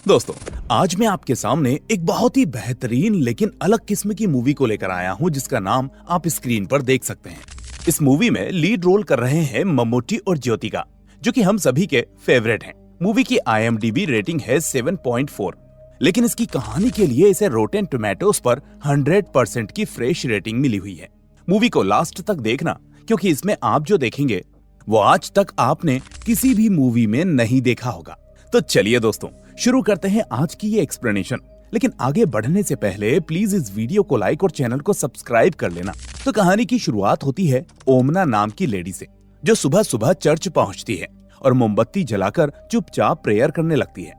दोस्तों, आज मैं आपके सामने एक बहुत ही बेहतरीन लेकिन अलग किस्म की मूवी को लेकर आया हूं जिसका नाम आप स्क्रीन पर देख सकते हैं। इस मूवी में लीड रोल कर रहे हैं मम्मूटी और ज्योतिका, जो कि हम सभी के फेवरेट हैं। मूवी की IMDb रेटिंग है 7.4, लेकिन इसकी कहानी के लिए इसे रोटेन टोमेटोज पर 100% की फ्रेश रेटिंग मिली हुई है। मूवी को लास्ट तक देखना, क्योंकि इसमें आप जो देखेंगे वो आज तक आपने किसी भी मूवी में नहीं देखा होगा। तो चलिए दोस्तों, शुरू करते हैं आज की ये एक्सप्लेनेशन। लेकिन आगे बढ़ने से पहले प्लीज इस वीडियो को लाइक और चैनल को सब्सक्राइब कर लेना। तो कहानी की शुरुआत होती है ओमना नाम की लेडी से, जो सुबह सुबह चर्च पहुंचती है और मोमबत्ती जलाकर चुपचाप प्रेयर करने लगती है।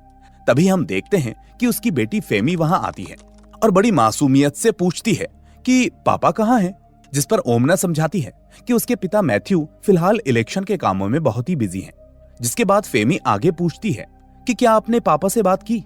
तभी हम देखते हैं कि उसकी बेटी फेमी वहां आती है और बड़ी मासूमियत से पूछती है कि पापा कहाँ हैं, जिस पर ओमना समझाती है कि उसके पिता मैथ्यू फिलहाल इलेक्शन के कामों में बहुत ही बिजी हैं। जिसके बाद फेमी आगे पूछती है कि क्या आपने पापा से बात की।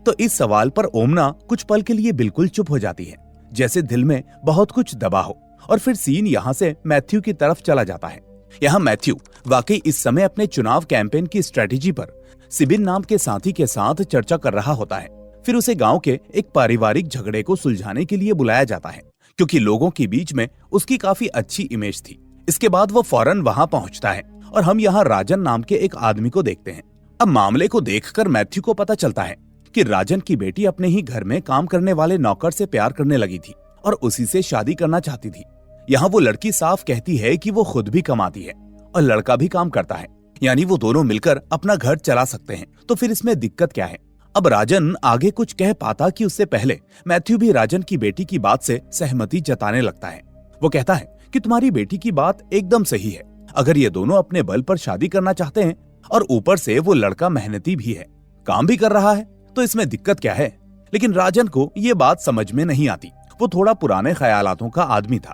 तो इस सवाल पर ओमना कुछ पल के लिए बिल्कुल चुप हो जाती है, जैसे दिल में बहुत कुछ दबा हो। और फिर सीन यहाँ से मैथ्यू की तरफ चला जाता है। यहाँ मैथ्यू वाकई इस समय अपने चुनाव कैंपेन की स्ट्रेटेजी पर सिबिन नाम के साथी के साथ चर्चा कर रहा होता है। फिर उसे गांव के एक पारिवारिक झगड़े को सुलझाने के लिए बुलाया जाता है, क्योंकि लोगों के बीच में उसकी काफी अच्छी इमेज थी। इसके बाद वो फौरन वहां पहुंचता है और हम यहाँ राजन नाम के एक आदमी को देखते हैं। अब मामले को देखकर मैथ्यू को पता चलता है कि राजन की बेटी अपने ही घर में काम करने वाले नौकर से प्यार करने लगी थी और उसी से शादी करना चाहती थी। यहाँ वो लड़की साफ कहती है कि वो खुद भी कमाती है और लड़का भी काम करता है, यानी वो दोनों मिलकर अपना घर चला सकते हैं। तो फिर इसमें दिक्कत क्या है। अब राजन आगे कुछ कह पाता कि उससे पहले मैथ्यू भी राजन की बेटी की बात से सहमति जताने लगता है। वो कहता है कि तुम्हारी बेटी की बात एकदम सही है। अगर ये दोनों अपने बल पर शादी करना चाहते हैं और ऊपर से वो लड़का मेहनती भी है, काम भी कर रहा है, तो इसमें दिक्कत क्या है। लेकिन राजन को ये बात समझ में नहीं आती। वो थोड़ा पुराने ख्यालातों का आदमी था।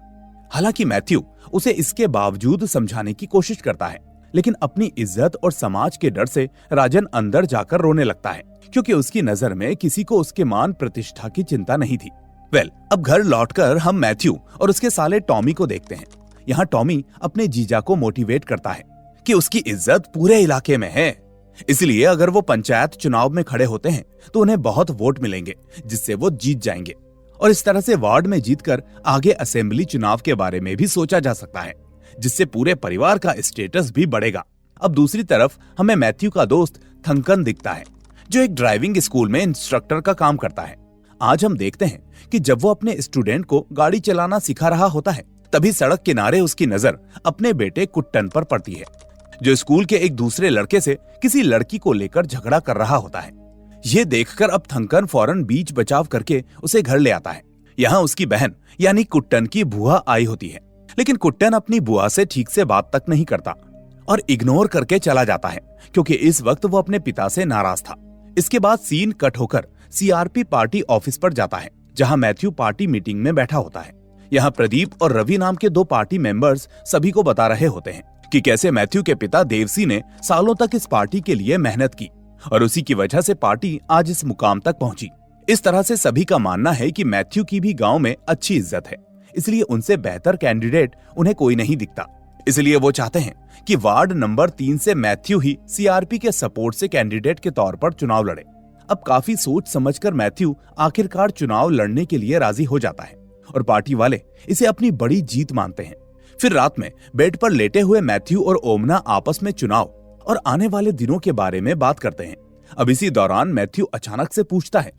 हालांकि मैथ्यू उसे इसके बावजूद समझाने की कोशिश करता है, लेकिन अपनी इज्जत और समाज के डर से राजन अंदर जाकर रोने लगता है, क्योंकि उसकी नजर में किसी को उसके मान प्रतिष्ठा की चिंता नहीं थी। अब घर लौटकर हम मैथ्यू और उसके साले टॉमी को देखते हैं। यहाँ टॉमी अपने जीजा को मोटिवेट करता है कि उसकी इज्जत पूरे इलाके में है, इसलिए अगर वो पंचायत चुनाव में खड़े होते हैं तो उन्हें बहुत वोट मिलेंगे, जिससे वो जीत जाएंगे। और इस तरह से वार्ड में जीतकर आगे असेंबली चुनाव के बारे में भी सोचा जा सकता है, जिससे पूरे परिवार का स्टेटस भी बढ़ेगा। अब दूसरी तरफ हमें मैथ्यू का दोस्त थंकन दिखता है, जो एक ड्राइविंग स्कूल में इंस्ट्रक्टर का काम करता है। आज हम देखते हैं कि जब वो अपने स्टूडेंट को गाड़ी चलाना सिखा रहा होता है, तभी सड़क किनारे उसकी नजर अपने बेटे कुट्टन पर पड़ती है, जो स्कूल के एक दूसरे लड़के से किसी लड़की को लेकर झगड़ा कर रहा होता है। ये देखकर अब थंकन फौरन बीच बचाव करके उसे घर ले आता है। यहाँ उसकी बहन यानी कुट्टन की बुआ आई होती है, लेकिन कुट्टन अपनी बुआ से ठीक से बात तक नहीं करता और इग्नोर करके चला जाता है, क्योंकि इस वक्त वो अपने पिता से नाराज था। इसके बाद सीन कट होकर CRP पार्टी ऑफिस पर जाता है, जहाँ मैथ्यू पार्टी मीटिंग में बैठा होता है। यहाँ प्रदीप और रवि नाम के 2 पार्टी मेंबर्स सभी को बता रहे होते हैं कि कैसे मैथ्यू के पिता देवसी ने सालों तक इस पार्टी के लिए मेहनत की और उसी की वजह से पार्टी आज इस मुकाम तक पहुंची। इस तरह से सभी का मानना है कि मैथ्यू की भी गांव में अच्छी इज्जत है, इसलिए उनसे बेहतर कैंडिडेट उन्हें कोई नहीं दिखता। इसलिए वो चाहते हैं कि वार्ड नंबर 3 से मैथ्यू ही CRP के सपोर्ट से कैंडिडेट के तौर पर चुनाव लड़े। अब काफी सोच समझकर मैथ्यू आखिरकार चुनाव लड़ने के लिए राजी हो जाता है और पार्टी वाले इसे अपनी बड़ी जीत मानते हैं। फिर रात में बेड पर लेटे हुए मैथ्यू और ओमना आपस में चुनाव और आने वाले दिनों के बारे में बात करते हैं। अब इसी दौरान मैथ्यू अचानक से पूछता है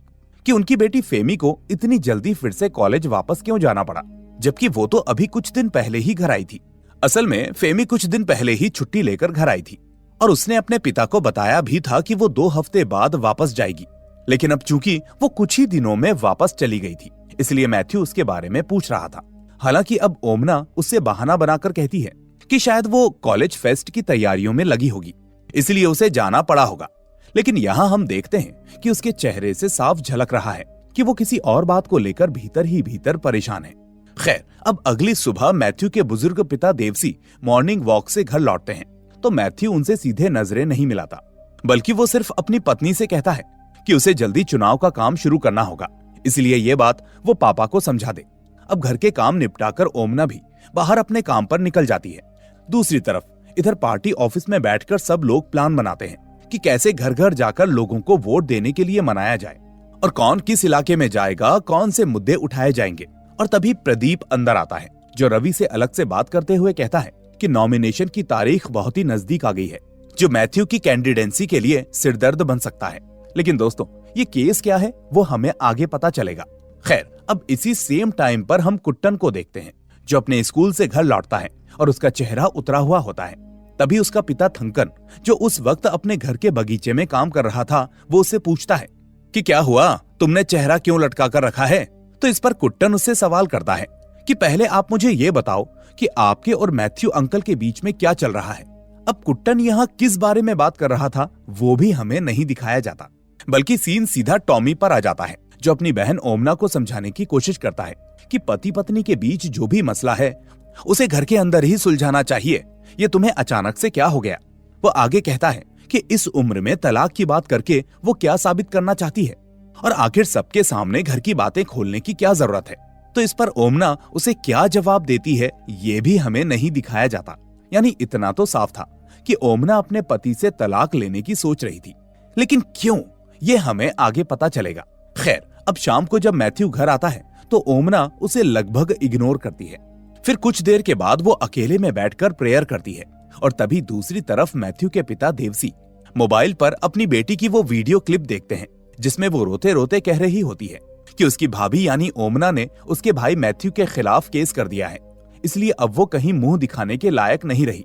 कि उनकी बेटी फेमी को इतनी जल्दी फिर से कॉलेज वापस क्यों जाना पड़ा, जबकि वो तो अभी कुछ दिन पहले ही घर आई थी। असल में फेमी कुछ दिन पहले ही छुट्टी लेकर घर आई थी और उसने अपने पिता को बताया भी था कि वो 2 हफ्ते बाद वापस जाएगी, लेकिन अब चूंकि वो कुछ ही दिनों में वापस चली गई थी, इसलिए मैथ्यू उसके बारे में पूछ रहा था। हालांकि अब ओमना उससे बहाना बनाकर कहती है कि शायद वो कॉलेज फेस्ट की तैयारियों में लगी होगी, इसलिए उसे जाना पड़ा होगा। लेकिन यहाँ हम देखते हैं कि उसके चेहरे से साफ झलक रहा है कि वो किसी और बात को लेकर भीतर ही भीतर परेशान है। खैर, अब अगली सुबह मैथ्यू के बुजुर्ग पिता देवसी मॉर्निंग वॉक से घर लौटते हैं, तो मैथ्यू उनसे सीधे नजरें नहीं मिलाता, बल्कि वो सिर्फ अपनी पत्नी से कहता है कि उसे जल्दी चुनाव का काम शुरू करना होगा, इसलिए ये बात वो पापा को समझा दे। अब घर के काम निपटाकर ओमना भी बाहर अपने काम पर निकल जाती है। दूसरी तरफ इधर पार्टी ऑफिस में बैठकर सब लोग प्लान बनाते हैं कि कैसे घर घर जाकर लोगों को वोट देने के लिए मनाया जाए और कौन किस इलाके में जाएगा, कौन से मुद्दे उठाए जाएंगे। और तभी प्रदीप अंदर आता है, जो रवि से अलग से बात करते हुए कहता है कि नॉमिनेशन की तारीख बहुत ही नजदीक आ गई है, जो मैथ्यू की कैंडिडेंसी के लिए सिरदर्द बन सकता है। लेकिन दोस्तों, ये केस क्या है वो हमें आगे पता चलेगा। खैर, अब इसी सेम टाइम पर हम कुट्टन को देखते हैं, जो अपने स्कूल से घर लौटता है और उसका चेहरा उतरा हुआ होता है। तभी उसका पिता थंकन, जो उस वक्त अपने घर के बगीचे में काम कर रहा था, वो उससे पूछता है कि क्या हुआ, तुमने चेहरा क्यों लटका कर रखा है। तो इस पर कुट्टन उससे सवाल करता है कि पहले आप मुझे ये बताओ कि आपके और मैथ्यू अंकल के बीच में क्या चल रहा है। अब कुट्टन यहाँ किस बारे में बात कर रहा था वो भी हमें नहीं दिखाया जाता, बल्कि सीन सीधा टॉमी पर आ जाता है, जो अपनी बहन ओमना को समझाने की कोशिश करता है कि पति पत्नी के बीच जो भी मसला है उसे घर के अंदर ही सुलझाना चाहिए। ये तुम्हें अचानक से क्या हो गया। वो आगे कहता है कि इस उम्र में तलाक की बात करके वो क्या साबित करना चाहती है और आखिर सबके सामने घर की बातें खोलने की क्या जरूरत है। तो इस पर ओमना उसे क्या जवाब देती है ये भी हमें नहीं दिखाया जाता। यानी इतना तो साफ था कि ओमना अपने पति से तलाक लेने की सोच रही थी, लेकिन क्यों, ये हमें आगे पता चलेगा। खैर, अब शाम को जब मैथ्यू घर आता है तो ओमना उसे लगभग इग्नोर करती है। फिर कुछ देर के बाद वो अकेले में बैठकर प्रेयर करती है और तभी दूसरी तरफ मैथ्यू के पिता देवसी मोबाइल पर अपनी बेटी की वो वीडियो क्लिप देखते हैं, जिसमें वो रोते रोते कह रही होती है कि उसकी भाभी यानी ओमना ने उसके भाई मैथ्यू के खिलाफ केस कर दिया है, इसलिए अब वो कहीं मुंह दिखाने के लायक नहीं रही।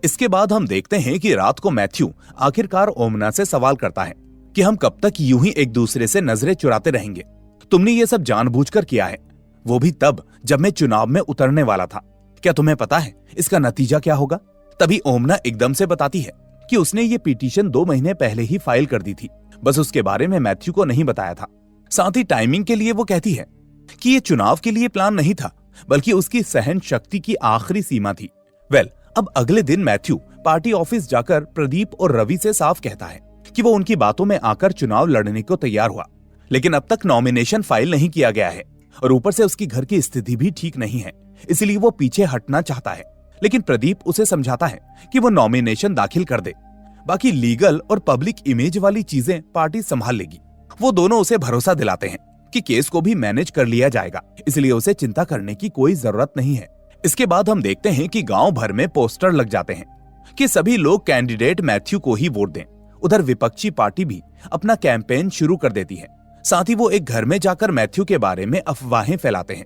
इसके बाद हम देखते हैं कि रात को मैथ्यू आखिरकार ओमना से सवाल करता है कि हम कब तक यूं ही एक दूसरे से नजरें चुराते रहेंगे। तुमने ये सब जानबूझकर किया है, वो भी तब जब मैं चुनाव में उतरने वाला था। क्या तुम्हें पता है इसका नतीजा क्या होगा? तभी ओमना एकदम से बताती है कि उसने ये पिटीशन 2 महीने पहले ही फाइल कर दी थी, बस उसके बारे में मैथ्यू को नहीं बताया था। साथ ही टाइमिंग के लिए वो कहती है कि ये चुनाव के लिए प्लान नहीं था, बल्कि उसकी सहन शक्ति की आखिरी सीमा थी। अब अगले दिन मैथ्यू पार्टी ऑफिस जाकर प्रदीप और रवि से साफ कहता है कि वो उनकी बातों में आकर चुनाव लड़ने को तैयार हुआ, लेकिन अब तक नॉमिनेशन फाइल नहीं किया गया है और ऊपर से उसकी घर की स्थिति भी ठीक नहीं है, इसलिए वो पीछे हटना चाहता है। लेकिन प्रदीप उसे समझाता है कि वो नॉमिनेशन दाखिल कर दे, बाकी लीगल और पब्लिक इमेज वाली चीजें पार्टी संभाल लेगी। वो दोनों उसे भरोसा दिलाते हैं कि केस को भी मैनेज कर लिया जाएगा, इसलिए उसे चिंता करने की कोई जरूरत नहीं है। इसके बाद हम देखते हैं कि गांव भर में पोस्टर लग जाते हैं कि सभी लोग कैंडिडेट मैथ्यू को ही वोट दें। उधर विपक्षी पार्टी भी अपना कैंपेन शुरू कर देती है। साथ ही वो एक घर में जाकर मैथ्यू के बारे में अफवाहें फैलाते हैं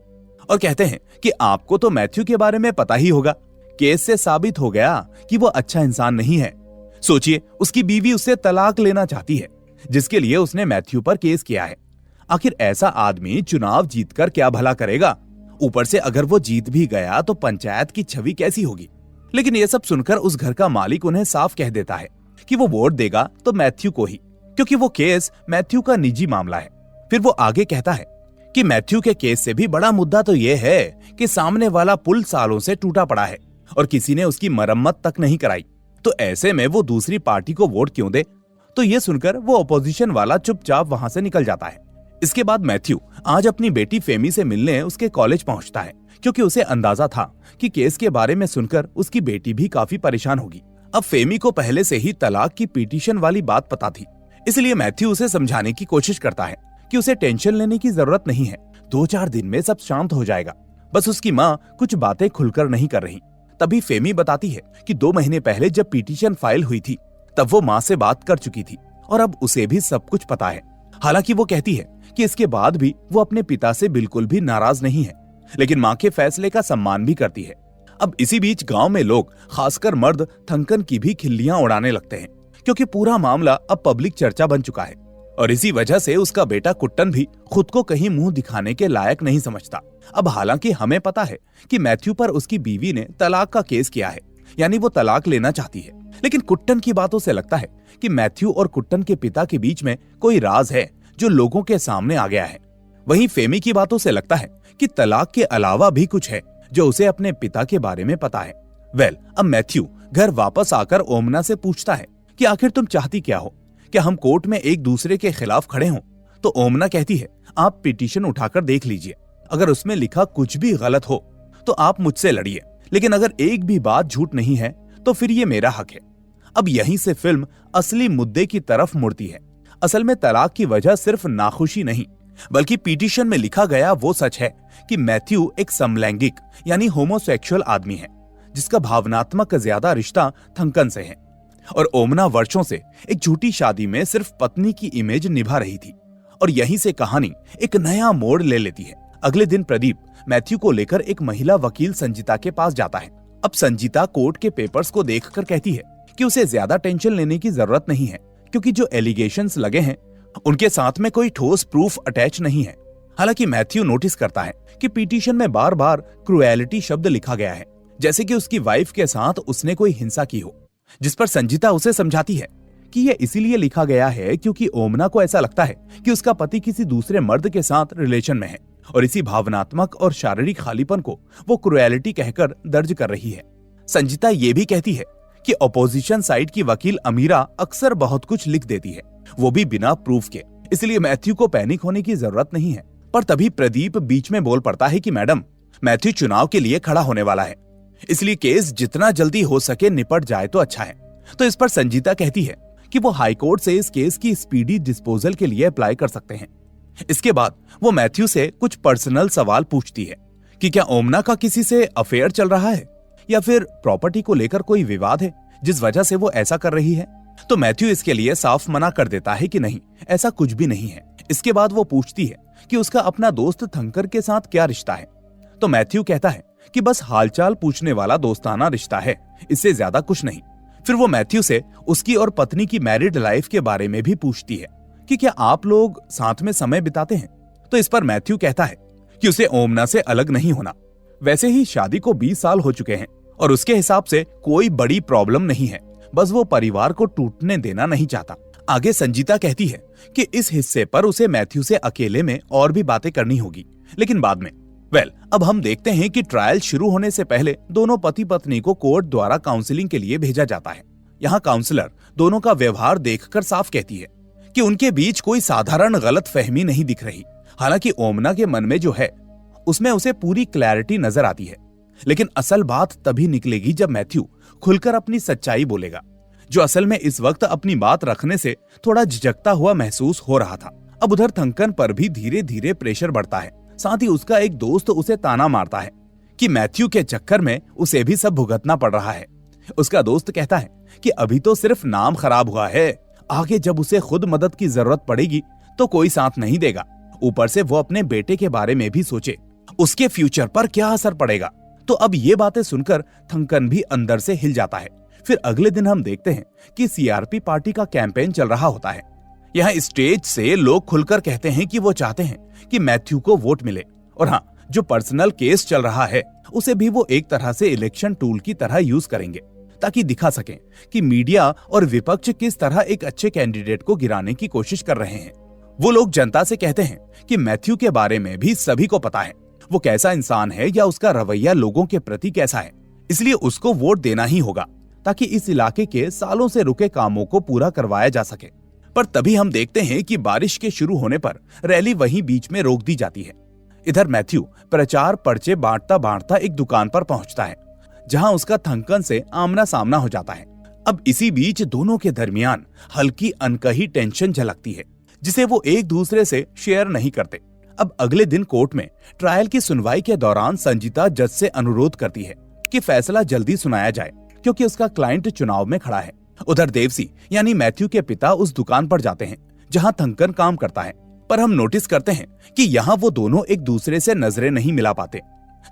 और कहते हैं कि आपको तो मैथ्यू के बारे में पता ही होगा, केस से साबित हो गया कि वो अच्छा इंसान नहीं है। सोचिए, उसकी बीवी उससे तलाक लेना चाहती है, जिसके लिए उसने मैथ्यू पर केस किया है। आखिर ऐसा आदमी चुनाव जीतकर क्या भला करेगा? ऊपर से अगर वो जीत भी गया तो पंचायत की छवि कैसी होगी? लेकिन ये सब सुनकर उस घर का मालिक उन्हें साफ कह देता है कि वो वोट देगा तो मैथ्यू को ही, क्योंकि वो केस मैथ्यू का निजी मामला है। फिर वो आगे कहता है कि मैथ्यू के केस से भी बड़ा मुद्दा तो ये है कि सामने वाला पुल सालों से टूटा पड़ा है और किसी ने उसकी मरम्मत तक नहीं कराई, तो ऐसे में वो दूसरी पार्टी को वोट क्यों दे? तो ये सुनकर वो अपोजिशन वाला चुपचाप वहां से निकल जाता है। इसके बाद मैथ्यू आज अपनी बेटी फेमी से मिलने उसके कॉलेज पहुंचता है, क्योंकि उसे अंदाजा था कि केस के बारे में सुनकर उसकी बेटी भी काफी परेशान होगी। अब फेमी को पहले से ही तलाक की पिटीशन वाली बात पता थी, इसलिए मैथ्यू उसे समझाने की कोशिश करता है कि उसे टेंशन लेने की जरूरत नहीं है, 2-4 दिन में सब शांत हो जाएगा। बस उसकी माँ कुछ बातें खुलकर नहीं कर रही। तभी फेमी बताती है कि 2 महीने पहले जब पिटीशन फाइल हुई थी तब वो माँ से बात कर चुकी थी और अब उसे भी सब कुछ पता है। हालांकि वो कहती है कि इसके बाद भी वो अपने पिता से बिल्कुल भी नाराज नहीं है, लेकिन माँ के फैसले का सम्मान भी करती है। अब इसी बीच गांव में लोग, खासकर मर्द, थंकन की भी खिल्लियां उड़ाने लगते हैं, क्योंकि पूरा मामला अब पब्लिक चर्चा बन चुका है और इसी वजह से उसका बेटा कुट्टन भी खुद को कहीं मुंह दिखाने के लायक नहीं समझता। अब हालांकि हमें पता है कि मैथ्यू पर उसकी बीवी ने तलाक का केस किया है, यानी वो तलाक लेना चाहती है, लेकिन कुट्टन की बातों से लगता है कि मैथ्यू और कुट्टन के पिता के बीच में कोई राज है जो लोगों के सामने आ गया है। वहीं फेमी की बातों से लगता है कि तलाक के अलावा भी कुछ है जो उसे अपने पिता के बारे में पता है। अब मैथ्यू घर वापस आकर ओमना से पूछता है कि आखिर तुम चाहती क्या हो? क्या हम कोर्ट में एक दूसरे के खिलाफ खड़े हों? तो ओमना कहती है, आप पिटीशन उठाकर देख लीजिए, अगर उसमें लिखा कुछ भी गलत हो तो आप मुझसे लड़िए, लेकिन अगर एक भी बात झूठ नहीं है तो फिर ये मेरा हक है। अब यहीं से फिल्म असली मुद्दे की तरफ मुड़ती है। असल में तलाक की वजह सिर्फ नाखुशी नहीं, बल्कि पिटीशन में लिखा गया वो सच है कि मैथ्यू एक समलैंगिक यानी होमोसेक्सुअल आदमी है, जिसका भावनात्मक ज्यादा रिश्ता थंकन से है। और ओमना वर्षों से एक झूठी शादी में सिर्फ पत्नी की इमेज निभा रही थी। और यहीं से कहानी एक नया मोड़ ले लेती है। अगले दिन प्रदीप मैथ्यू को लेकर एक महिला वकील संजीता के पास जाता है। अब संजीता कोर्ट के पेपर्स को देखकर कहती है कि उसे ज्यादा टेंशन लेने की जरूरत नहीं है, क्योंकि जो एलिगेशंस लगे हैं उनके साथ में कोई ठोस प्रूफ अटैच नहीं है। हालांकि मैथ्यू नोटिस करता है कि पिटीशन में बार बार क्रुएलिटी शब्द लिखा गया है, जैसे कि उसकी वाइफ के साथ उसने कोई हिंसा की हो, जिस पर संजीता उसे समझाती है कि यह इसीलिए लिखा गया है क्योंकि ओमना को ऐसा लगता है कि उसका पति किसी दूसरे मर्द के साथ रिलेशन में है, और इसी भावनात्मक और शारीरिक खालीपन को वो क्रुएलिटी कहकर दर्ज कर रही है। संजीता ये भी कहती है कि अपोजिशन साइड की वकील अमीरा अक्सर बहुत कुछ लिख देती है, वो भी बिना प्रूफ के, इसलिए मैथ्यू को पैनिक होने की जरूरत नहीं है। पर तभी प्रदीप बीच में बोल पड़ता है कि मैडम, मैथ्यू चुनाव के लिए खड़ा होने वाला है, इसलिए केस जितना जल्दी हो सके निपट जाए तो अच्छा है। तो इस पर संजीता कहती है कि वो हाईकोर्ट से इस केस की स्पीडी डिस्पोजल के लिए अप्लाई कर सकते हैं। इसके बाद वो मैथ्यू से कुछ पर्सनल सवाल पूछती है कि क्या ओमना का किसी से अफेयर चल रहा है, या फिर प्रॉपर्टी को लेकर कोई विवाद है जिस वजह से वो ऐसा कर रही है। तो मैथ्यू इसके लिए साफ मना कर देता है कि नहीं, ऐसा कुछ भी नहीं है। इसके बाद वो पूछती है कि उसका अपना दोस्त थंकर के साथ क्या रिश्ता है। तो मैथ्यू कहता है कि बस हालचाल पूछने वाला दोस्ताना रिश्ता है, इससे ज्यादा कुछ नहीं। फिर वो मैथ्यू से उसकी और पत्नी की मैरिड लाइफ के बारे में भी पूछती है कि क्या आप लोग साथ में समय बिताते हैं। तो इस पर मैथ्यू कहता है कि उसे ओमना से अलग नहीं होना, वैसे ही शादी को 20 साल हो चुके हैं और उसके हिसाब से कोई बड़ी प्रॉब्लम नहीं है, बस वो परिवार को टूटने देना नहीं चाहता। आगे संजीता कहती है कि इस हिस्से पर उसे मैथ्यू से अकेले में और भी बातें करनी होगी, लेकिन बाद में। अब हम देखते हैं कि ट्रायल शुरू होने से पहले दोनों पति पत्नी को कोर्ट द्वारा काउंसलिंग के लिए भेजा जाता है। यहाँ काउंसलर दोनों का व्यवहार देखकर साफ कहती है कि उनके बीच कोई साधारण गलत फहमी नहीं दिख रही। हालांकि ओमना के मन में जो है उसमें उसे पूरी क्लैरिटी नजर आती है, लेकिन असल बात तभी निकलेगी जब मैथ्यू खुलकर अपनी सच्चाई बोलेगा, जो असल में इस वक्त अपनी बात रखने से थोड़ा झिझकता हुआ महसूस हो रहा था। अब उधर थंकन पर भी धीरे धीरे प्रेशर बढ़ता है। साथ ही उसका एक दोस्त उसे ताना मारता है कि मैथ्यू के चक्कर में उसे भी सब भुगतना पड़ रहा है। उसका दोस्त कहता है कि अभी तो सिर्फ नाम खराब हुआ है, आगे जब उसे खुद मदद की जरूरत पड़ेगी तो कोई साथ नहीं देगा। ऊपर से वो अपने बेटे के बारे में भी सोचे, उसके फ्यूचर पर क्या असर पड़ेगा। तो अब ये बातें सुनकर थंकन भी अंदर से हिल जाता है। फिर अगले दिन हम देखते हैं कि सीआरपी पार्टी का कैंपेन चल रहा होता है। यहाँ स्टेज से लोग खुलकर कहते हैं कि वो चाहते हैं कि मैथ्यू को वोट मिले, और हाँ, जो पर्सनल केस चल रहा है उसे भी वो एक तरह से इलेक्शन टूल की तरह यूज करेंगे, ताकि दिखा सकें कि मीडिया और विपक्ष किस तरह एक अच्छे कैंडिडेट को गिराने की कोशिश कर रहे हैं। वो लोग जनता से कहते हैं कि मैथ्यू के बारे में भी सभी को पता है, वो कैसा इंसान है या उसका रवैया लोगों के प्रति कैसा है, इसलिए उसको वोट देना ही होगा, ताकि इस इलाके के सालों से रुके कामों को पूरा करवाया जा सके। पर तभी हम देखते हैं कि बारिश के शुरू होने पर रैली वहीं बीच में रोक दी जाती है। इधर मैथ्यू प्रचार पर्चे बांटता बांटता एक दुकान पर पहुंचता है, जहां उसका थंकन से आमना सामना हो जाता है। अब इसी बीच दोनों के दरमियान हल्की अनकही टेंशन झलकती है, जिसे वो एक दूसरे से शेयर नहीं करते। अब अगले दिन कोर्ट में ट्रायल की सुनवाई के दौरान संजीता जज से अनुरोध करती है कि फैसला जल्दी सुनाया जाए, क्योंकि उसका क्लाइंट चुनाव में खड़ा है। उधर देवसी यानी मैथ्यू के पिता उस दुकान पर जाते हैं जहां थंकन काम करता है, पर हम नोटिस करते हैं कि यहाँ वो दोनों एक दूसरे से नजरें नहीं मिला पाते।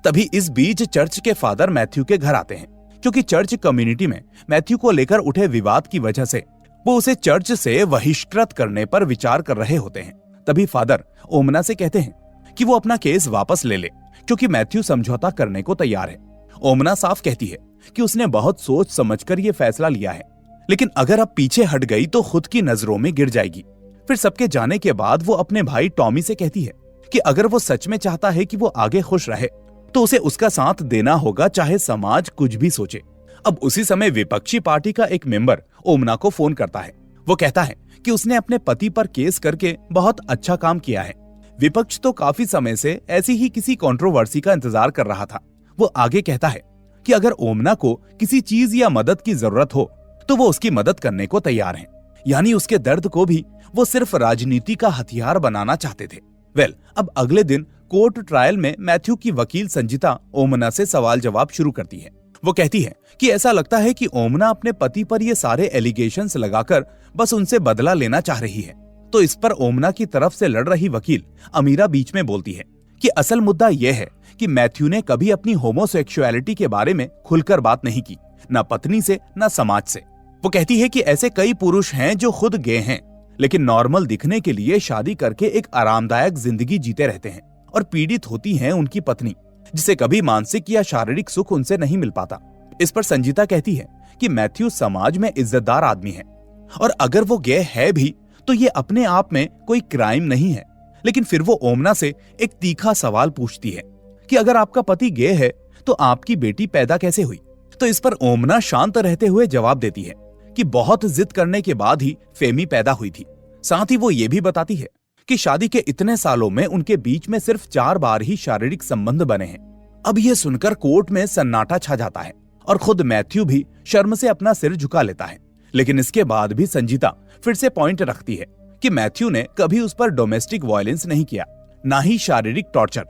तभी इस बीच चर्च के फादर मैथ्यू के घर आते हैं, क्योंकि चर्च कम्युनिटी में मैथ्यू को लेकर उठे विवाद की वजह से वो उसे चर्च से बहिष्कृत करने पर विचार कर रहे होते हैं। तभी फादर ओमना से कहते हैं कि वो अपना केस वापस ले ले, क्योंकि मैथ्यू समझौता करने को तैयार है। ओमना साफ कहती है कि उसने बहुत सोच समझकर ये फैसला लिया है, लेकिन अगर अब पीछे हट गई तो खुद की नजरों में गिर जाएगी। फिर सबके जाने के बाद वो अपने भाई टॉमी से कहती है कि अगर वो सच में चाहता है कि वो आगे खुश रहे तो उसे उसका साथ देना होगा, चाहे समाज कुछ भी सोचे। अब उसी समय विपक्षी पार्टी का एक मेंबर ओमना को फोन करता है। वो कहता है कि उसने अपने पति पर केस करके बहुत अच्छा काम किया है। विपक्ष तो काफी समय से ऐसी ही किसी कंट्रोवर्सी का इंतजार कर रहा था। वो आगे कहता है कि अगर ओमना को किसी चीज या मदद की जरूरत हो तो वो उसकी मदद करने को तैयार हैं। यानी उसके दर्द को भी वो सिर्फ राजनीति का हथियार बनाना चाहते थे। अब अगले दिन कोर्ट ट्रायल में मैथ्यू की वकील संजीता ओमना से सवाल जवाब शुरू करती है। वो कहती है कि ऐसा लगता है कि ओमना अपने पति पर ये सारे एलिगेशंस लगाकर बस उनसे बदला लेना चाह रही है। तो इस पर ओमना की तरफ से लड़ रही वकील अमीरा बीच में बोलती है कि असल मुद्दा यह है कि मैथ्यू ने कभी अपनी होमोसेक्सुअलिटी के बारे में खुलकर बात नहीं की, न पत्नी से न समाज से। वो कहती है कि ऐसे कई पुरुष हैं जो खुद गे हैं, लेकिन नॉर्मल दिखने के लिए शादी करके एक आरामदायक जिंदगी जीते रहते हैं, और पीड़ित होती है उनकी पत्नी, जिसे कभी मानसिक या शारीरिक सुख उनसे नहीं मिल पाता। इस पर संजीता कहती है कि मैथ्यू समाज में इज्जतदार आदमी है, और अगर वो गे है भी तो ये अपने आप में कोई क्राइम नहीं है। लेकिन फिर वो ओमना से एक तीखा सवाल पूछती है कि अगर आपका पति गे है तो आपकी बेटी पैदा कैसे हुई। तो इस पर ओमना शांत रहते हुए जवाब देती है कि बहुत जिद करने के बाद ही फेमी पैदा हुई थी। साथ ही वो ये भी बताती है कि शादी के इतने सालों में उनके बीच में सिर्फ 4 बार ही शारीरिक संबंध बने हैं। अब ये सुनकर कोर्ट में सन्नाटा छा जाता है और खुद मैथ्यू भी शर्म से अपना सिर झुका लेता है। लेकिन इसके बाद भी संजीता फिर से पॉइंट रखती है कि मैथ्यू ने कभी उस पर डोमेस्टिक वायलेंस नहीं किया, ना ही शारीरिक टॉर्चर,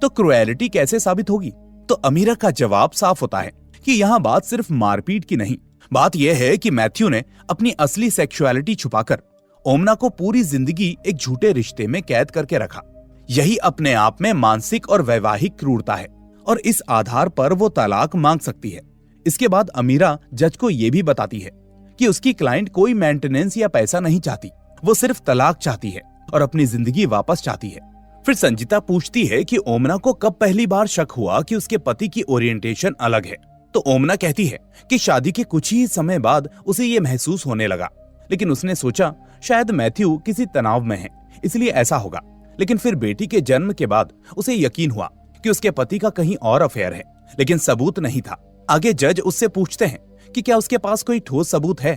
तो क्रुएलिटी कैसे साबित होगी। तो अमीरा का जवाब साफ होता है कि यहाँ बात सिर्फ मारपीट की नहीं, बात यह है कि मैथ्यू ने अपनी असली सेक्सुअलिटी छुपाकर ओमना को पूरी जिंदगी एक झूठे रिश्ते में कैद करके रखा। यही अपने आप में मानसिक और वैवाहिक क्रूरता है, और इस आधार पर वो तलाक मांग सकती है। इसके बाद अमीरा जज को ये भी बताती है कि उसकी क्लाइंट कोई मेंटेनेंस या पैसा नहीं चाहती, वो सिर्फ तलाक चाहती है और अपनी जिंदगी वापस चाहती है। फिर संजीता पूछती है कि ओमना को कब पहली बार शक हुआ कि उसके पति की ओरिएंटेशन अलग है। तो ओमना कहती है कि शादी के कुछ ही समय बाद उसे ये महसूस होने लगा, लेकिन उसने सोचा शायद मैथ्यू किसी तनाव में है, इसलिए ऐसा होगा। लेकिन फिर बेटी के जन्म के बाद उसे यकीन हुआ कि उसके पति का कहीं और अफेयर है, लेकिन सबूत नहीं था। आगे जज उससे पूछते हैं कि क्या उसके पास कोई ठोस सबूत है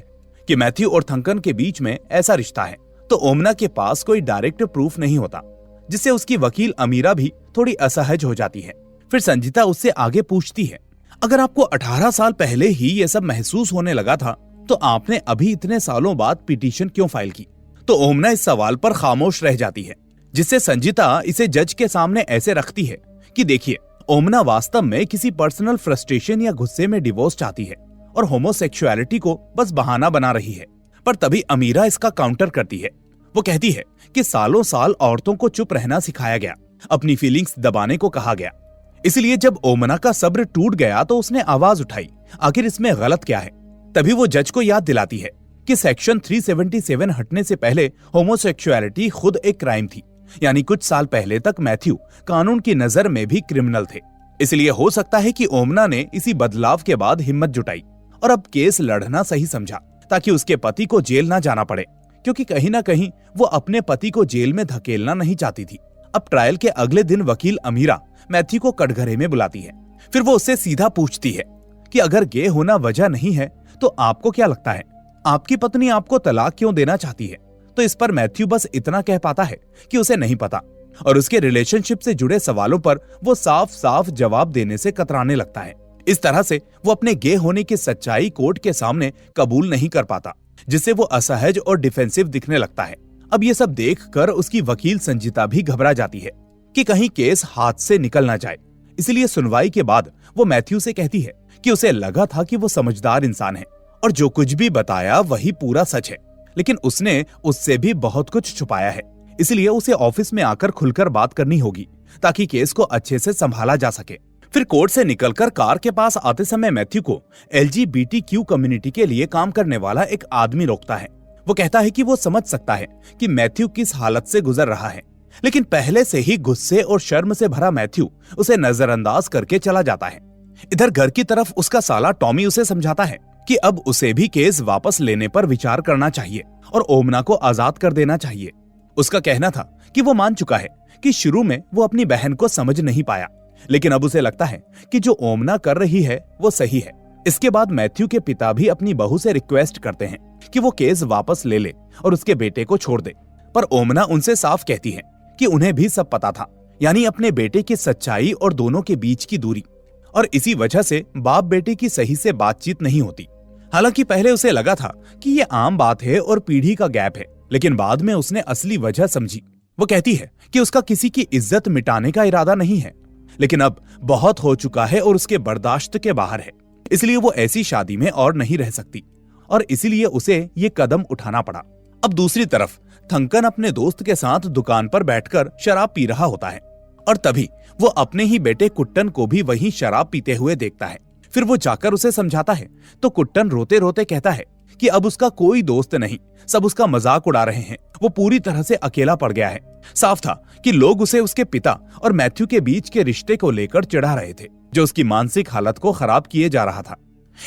कि मैथ्यू और थंकन के बीच में ऐसा रिश्ता है। तो ओमना के पास कोई डायरेक्ट प्रूफ नहीं होता, जिससे उसकी वकील अमीरा भी थोड़ी असहज हो जाती है। फिर संजीता उससे आगे पूछती है, अगर आपको 18 साल पहले ही ये सब महसूस होने लगा था तो आपने अभी इतने सालों बाद पिटीशन क्यों फाइल की। तो ओमना इस सवाल पर खामोश रह जाती है, जिससे संजीता इसे जज के सामने ऐसे रखती है कि देखिए, ओमना वास्तव में किसी पर्सनल फ्रस्ट्रेशन या गुस्से में डिवोर्स चाहती है और होमोसेक्सुअलिटी को बस बहाना बना रही है। पर तभी अमीरा इसका काउंटर करती है। वो कहती है कि सालों साल औरतों को चुप रहना सिखाया गया, अपनी फीलिंग्स दबाने को कहा गया, इसलिए जब ओमना का सब्र टूट गया तो उसने आवाज उठाई, आखिर इसमें गलत क्या है। तभी वो जज को याद दिलाती है कि सेक्शन 377 हटने से पहले होमोसेक्सुअलिटी खुद एक क्राइम थी, यानी कुछ साल पहले तक मैथ्यू कानून की नजर में भी क्रिमिनल थे। इसलिए हो सकता है कि ओमना ने इसी बदलाव के बाद हिम्मत जुटाई और अब केस लड़ना सही समझा, ताकि उसके पति को जेल ना जाना पड़े, क्योंकि कहीं ना कहीं वो अपने पति को जेल में धकेलना नहीं चाहती थी। अब ट्रायल के अगले दिन वकील अमीरा मैथ्यू को कटघरे में बुलाती है। फिर वो उससे सीधा पूछती है कि अगर गे होना वजह नहीं है तो आपको क्या लगता है, आपकी पत्नी आपको तलाक क्यों देना चाहती है। तो इस पर मैथ्यू बस इतना कह पाता है कि उसे नहीं पता, और उसके रिलेशनशिप से जुड़े सवालों पर वो साफ साफ जवाब देने से कतराने लगता है। इस तरह से वो अपने गे होने की सच्चाई कोर्ट के सामने कबूल नहीं कर पाता, जिससे वो असहज और डिफेंसिव दिखने लगता है। अब ये सब देखकर उसकी वकील संजीता भी घबरा जाती है कि कहीं केस हाथ से निकल ना जाए। इसलिए सुनवाई के बाद वो मैथ्यू से कहती है कि उसे लगा था कि वो समझदार इंसान है और जो कुछ भी बताया वही पूरा सच है, लेकिन उसने उससे भी बहुत कुछ छुपाया है। इसलिए उसे ऑफिस में आकर खुलकर बात करनी होगी, ताकि केस को अच्छे से संभाला जा सके। फिर कोर्ट से निकलकर कार के पास आते समय मैथ्यू को LGBTQ कम्युनिटी के लिए काम करने वाला एक आदमी रोकता है। वो कहता है कि वो समझ सकता है कि मैथ्यू किस हालत से गुजर रहा है, लेकिन पहले से ही गुस्से और शर्म से भरा मैथ्यू उसे नजरअंदाज करके चला जाता है। इधर घर की तरफ उसका साला टॉमी उसे समझाता है कि अब उसे भी केस वापस लेने पर विचार करना चाहिए और ओमना को आजाद कर देना चाहिए। उसका कहना था कि वो मान चुका है कि शुरू में वो अपनी बहन को समझ नहीं पाया, लेकिन अब उसे लगता है कि जो ओमना कर रही है वो सही है। इसके बाद मैथ्यू के पिता भी अपनी बहू से रिक्वेस्ट करते हैं कि वो केस वापस ले ले और उसके बेटे को छोड़ दे, पर ओमना उनसे साफ कहती है कि उन्हें भी सब पता था, यानी अपने बेटे की सच्चाई और दोनों के बीच की दूरी, और इसी वजह से बाप बेटे की सही से बातचीत नहीं होती। हालांकि पहले उसे लगा था कि ये आम बात है और पीढ़ी का गैप है, लेकिन बाद में उसने असली वजह समझी। वो कहती है कि उसका किसी की इज्जत मिटाने का इरादा नहीं है, लेकिन अब बहुत हो चुका है और उसके बर्दाश्त के बाहर है, इसलिए वो ऐसी शादी में और नहीं रह सकती और इसीलिए उसे ये कदम उठाना पड़ा। अब दूसरी तरफ थंकन अपने दोस्त के साथ दुकान पर बैठकर शराब पी रहा होता है और तभी वो अपने ही बेटे कुट्टन को भी वहीं शराब पीते हुए देखता है। फिर वो जाकर उसे समझाता है तो कुट्टन रोते रोते कहता है कि अब उसका कोई दोस्त नहीं, सब उसका मजाक उड़ा रहे हैं, वो पूरी तरह से अकेला पड़ गया है। साफ था कि लोग उसे उसके पिता और मैथ्यू के बीच के रिश्ते को लेकर चिढ़ा रहे थे, जो उसकी मानसिक हालत को खराब किए जा रहा था।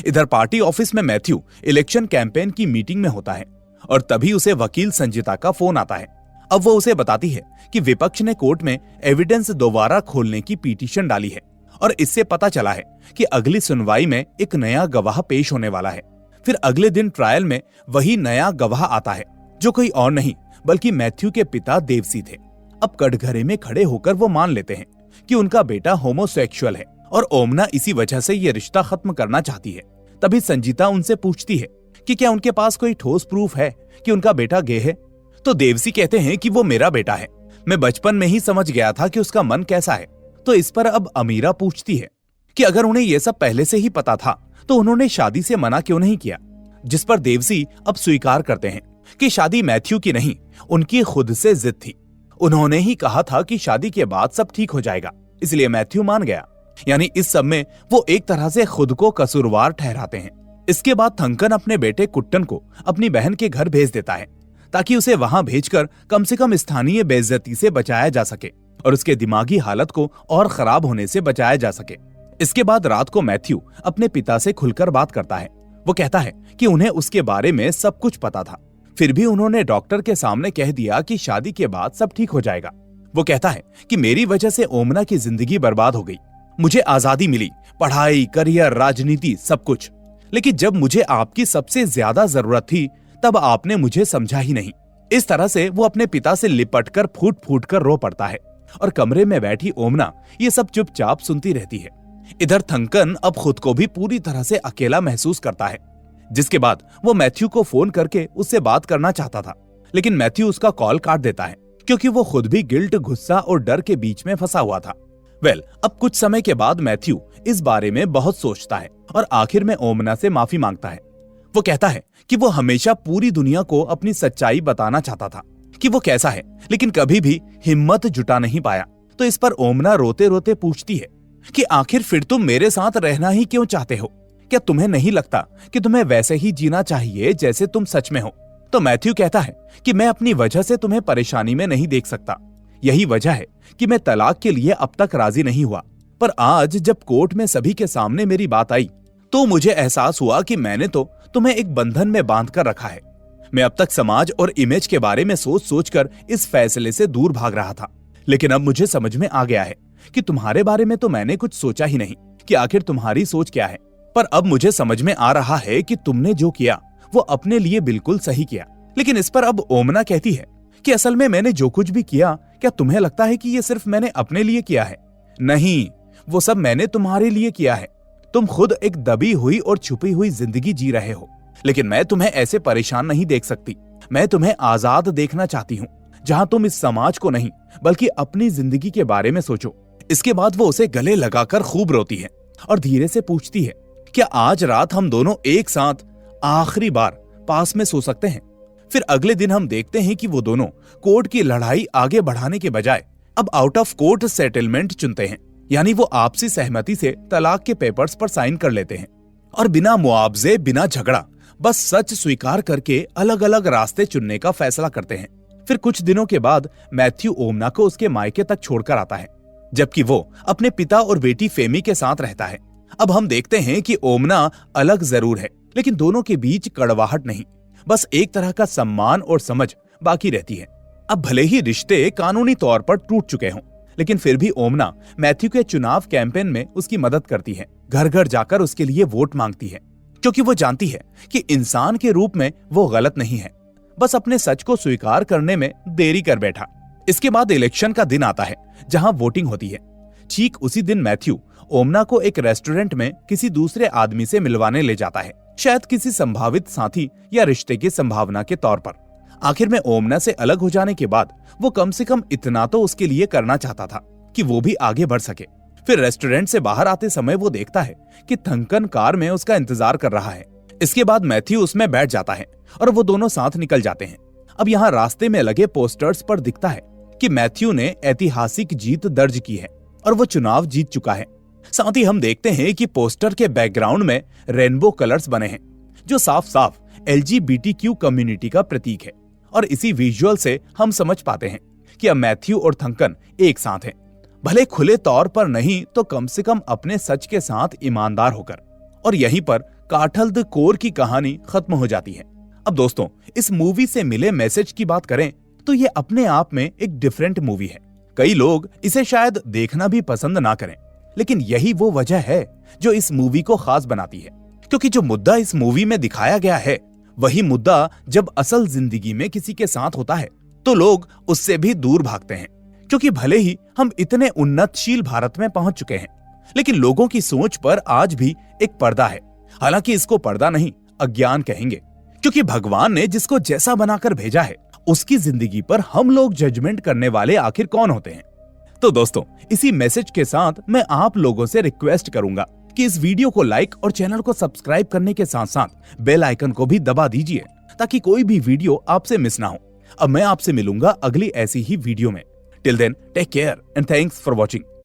इधर पार्टी ऑफिस में मैथ्यू इलेक्शन कैंपेन की मीटिंग में होता है और तभी उसे वकील संजिता का फोन आता है। अब वो उसे बताती है कि विपक्ष ने कोर्ट में एविडेंस दोबारा खोलने की पिटीशन डाली है और इससे पता चला है कि अगली सुनवाई में एक नया गवाह पेश होने वाला है। फिर अगले दिन ट्रायल में वही नया गवाह आता है, जो कोई और नहीं बल्कि मैथ्यू के पिता देवसी थे। अब कटघरे में खड़े होकर वो मान लेते हैं कि उनका बेटा होमोसेक्सुअल है और ओमना इसी वजह से ये रिश्ता खत्म करना चाहती है। तभी संजीता उनसे पूछती है कि क्या उनके पास कोई ठोस प्रूफ है कि उनका बेटा गे है। तो देवसी कहते हैं कि वो मेरा बेटा है, मैं बचपन में ही समझ गया था कि उसका मन कैसा है। तो इस पर अब अमीरा पूछती है कि अगर उन्हें यह सब पहले से ही पता था तो उन्होंने शादी से मना क्यों नहीं किया, जिस पर देवसी अब स्वीकार करते हैं कि शादी मैथ्यू की नहीं, उनकी खुद से जिद थी। उन्होंने ही कहा था कि शादी के बाद सब ठीक हो जाएगा, इसलिए मैथ्यू मान गया। यानी इस सब में वो एक तरह से खुद को कसूरवार ठहराते हैं। इसके बाद थंकन अपने बेटे कुट्टन को अपनी बहन के घर भेज देता है ताकि उसे वहां भेजकर कम से कम स्थानीय बेइज्जती से बचाया जा सके और उसके दिमागी हालत को और खराब होने से बचाया जा सके। इसके बाद रात को मैथ्यू अपने पिता से खुलकर बात करता है। वो कहता है कि उन्हें उसके बारे में सब कुछ पता था, फिर भी उन्होंने डॉक्टर के सामने कह दिया कि शादी के बाद सब ठीक हो जाएगा। वो कहता है कि मेरी वजह से ओमना की जिंदगी बर्बाद हो गई, मुझे आजादी मिली, पढ़ाई, करियर, राजनीति, सब कुछ, लेकिन जब मुझे आपकी सबसे ज्यादा जरूरत थी तब आपने मुझे समझा ही नहीं। इस तरह से वो अपने पिता से लिपटकर फूट फूट कर रो पड़ता है और कमरे में बैठी ओमना ये सब चुपचाप सुनती रहती है। इधर थंकन अब खुद को भी पूरी तरह से अकेला महसूस करता है, जिसके बाद वो मैथ्यू को फोन करके उससे बात करना चाहता था, लेकिन मैथ्यू उसका कॉल काट देता है क्योंकि वो खुद भी गिल्ट, गुस्सा और डर के बीच में फंसा हुआ था। अब कुछ समय के बाद मैथ्यू इस बारे में बहुत सोचता है और आखिर में ओमना से माफी मांगता है। वो कहता है कि वो हमेशा पूरी दुनिया को अपनी सच्चाई बताना चाहता था कि वो कैसा है, लेकिन कभी भी हिम्मत जुटा नहीं पाया। तो इस पर ओमना रोते रोते पूछती है कि आखिर फिर तुम मेरे साथ रहना ही क्यों चाहते हो? क्या तुम्हें नहीं लगता कि तुम्हें वैसे ही जीना चाहिए जैसे तुम सच में हो? तो मैथ्यू कहता है कि मैं अपनी वजह से तुम्हें परेशानी में नहीं देख सकता, यही वजह है कि मैं तलाक के लिए अब तक राजी नहीं हुआ। पर आज जब कोर्ट में सभी के सामने मेरी बात आई तो मुझे एहसास हुआ कि मैंने तो तुम्हें एक बंधन में बांध कर रखा है। मैं अब तक समाज और इमेज के बारे में सोच सोचकर इस फैसले से दूर भाग रहा था, लेकिन अब मुझे समझ में आ गया है कि तुम्हारे बारे में तो मैंने कुछ सोचा ही नहीं कि आखिर तुम्हारी सोच क्या है। पर अब मुझे समझ में आ रहा है कि तुमने जो किया वो अपने लिए बिल्कुल सही किया। लेकिन इस पर अब ओमना कहती है कि असल में मैंने जो कुछ भी किया, क्या तुम्हें लगता है कि ये सिर्फ मैंने अपने लिए किया है? नहीं, वो सब मैंने तुम्हारे लिए किया है। तुम खुद एक दबी हुई और छुपी हुई जिंदगी जी रहे हो, लेकिन मैं तुम्हें ऐसे परेशान नहीं देख सकती। मैं तुम्हें आजाद देखना चाहती हूँ, जहाँ तुम इस समाज को नहीं बल्कि अपनी जिंदगी के बारे में सोचो। इसके बाद वो उसे गले लगाकर खूब रोती है और धीरे से पूछती है, क्या आज रात हम दोनों एक साथ आखिरी बार पास में सो सकते हैं? फिर अगले दिन हम देखते हैं कि वो दोनों कोर्ट की लड़ाई आगे बढ़ाने के बजाय अब आउट ऑफ कोर्ट सेटलमेंट चुनते हैं, यानी वो आपसी सहमति से तलाक के पेपर्स पर साइन कर लेते हैं और बिना मुआवजे, बिना झगड़ा, बस सच स्वीकार करके अलग अलग रास्ते चुनने का फैसला करते हैं। फिर कुछ दिनों के बाद मैथ्यू ओमना को उसके मायके तक छोड़कर आता है, जबकि वो अपने पिता और बेटी फेमी के साथ रहता है। अब हम देखते हैं कि ओमना अलग जरूर है, लेकिन दोनों के बीच कड़वाहट नहीं, बस एक तरह का सम्मान और समझ बाकी रहती है। अब भले ही रिश्ते कानूनी तौर पर टूट चुके हों, लेकिन फिर भी ओमना मैथ्यू के चुनाव कैंपेन में उसकी मदद करती है, घर घर जाकर उसके लिए वोट मांगती है, क्योंकि वो जानती है कि इंसान के रूप में वो गलत नहीं है, बस अपने सच को स्वीकार करने में देरी कर बैठा। इसके बाद इलेक्शन का दिन आता है, जहां वोटिंग होती है। ठीक उसी दिन मैथ्यू ओमना को एक रेस्टोरेंट में किसी दूसरे आदमी से मिलवाने ले जाता है, शायद किसी संभावित साथी या रिश्ते की संभावना के तौर पर। आखिर में ओमना से अलग हो जाने के बाद वो कम से कम इतना तो उसके लिए करना चाहता था कि वो भी आगे बढ़ सके। फिर रेस्टोरेंट से बाहर आते समय वो देखता है कि थंकन कार में उसका इंतजार कर रहा है। इसके बाद मैथ्यू उसमें बैठ जाता है और वो दोनों साथ निकल जाते हैं। अब यहाँ रास्ते में लगे पोस्टर्स पर दिखता है कि मैथ्यू ने ऐतिहासिक जीत दर्ज की है और वो चुनाव जीत चुका है। साथ ही हम देखते हैं कि पोस्टर के बैकग्राउंड में रेनबो कलर्स बने हैं, जो साफ साफ LGBTQ कम्युनिटी का प्रतीक है। और इसी विजुअल से हम समझ पाते हैं कि अब मैथ्यू और थंकन एक साथ हैं, भले खुले तौर पर नहीं तो कम से कम अपने सच के साथ ईमानदार होकर। और यहीं पर काठल द कोर की कहानी खत्म हो जाती है। अब दोस्तों, इस मूवी से मिले मैसेज की बात करें तो ये अपने आप में एक डिफरेंट मूवी है। कई लोग इसे शायद देखना भी पसंद ना करें, लेकिन यही वो वजह है जो इस मूवी को खास बनाती है। क्योंकि जो मुद्दा इस मूवी में दिखाया गया है वही मुद्दा जब असल जिंदगी में किसी के साथ होता है तो लोग उससे भी दूर भागते हैं। क्योंकि भले ही हम इतने उन्नतशील भारत में पहुंच चुके हैं, लेकिन लोगों की सोच पर आज भी एक पर्दा है। हालांकि इसको पर्दा नहीं, अज्ञान कहेंगे, क्योंकि भगवान ने जिसको जैसा बनाकर भेजा है उसकी जिंदगी पर हम लोग जजमेंट करने वाले आखिर कौन होते हैं। तो दोस्तों, इसी मैसेज के साथ मैं आप लोगों से रिक्वेस्ट करूंगा कि इस वीडियो को लाइक और चैनल को सब्सक्राइब करने के साथ साथ बेल आइकन को भी दबा दीजिए, ताकि कोई भी वीडियो आपसे मिस ना हो। अब मैं आपसे मिलूंगा अगली ऐसी ही वीडियो में। Till then, take care and thanks for watching.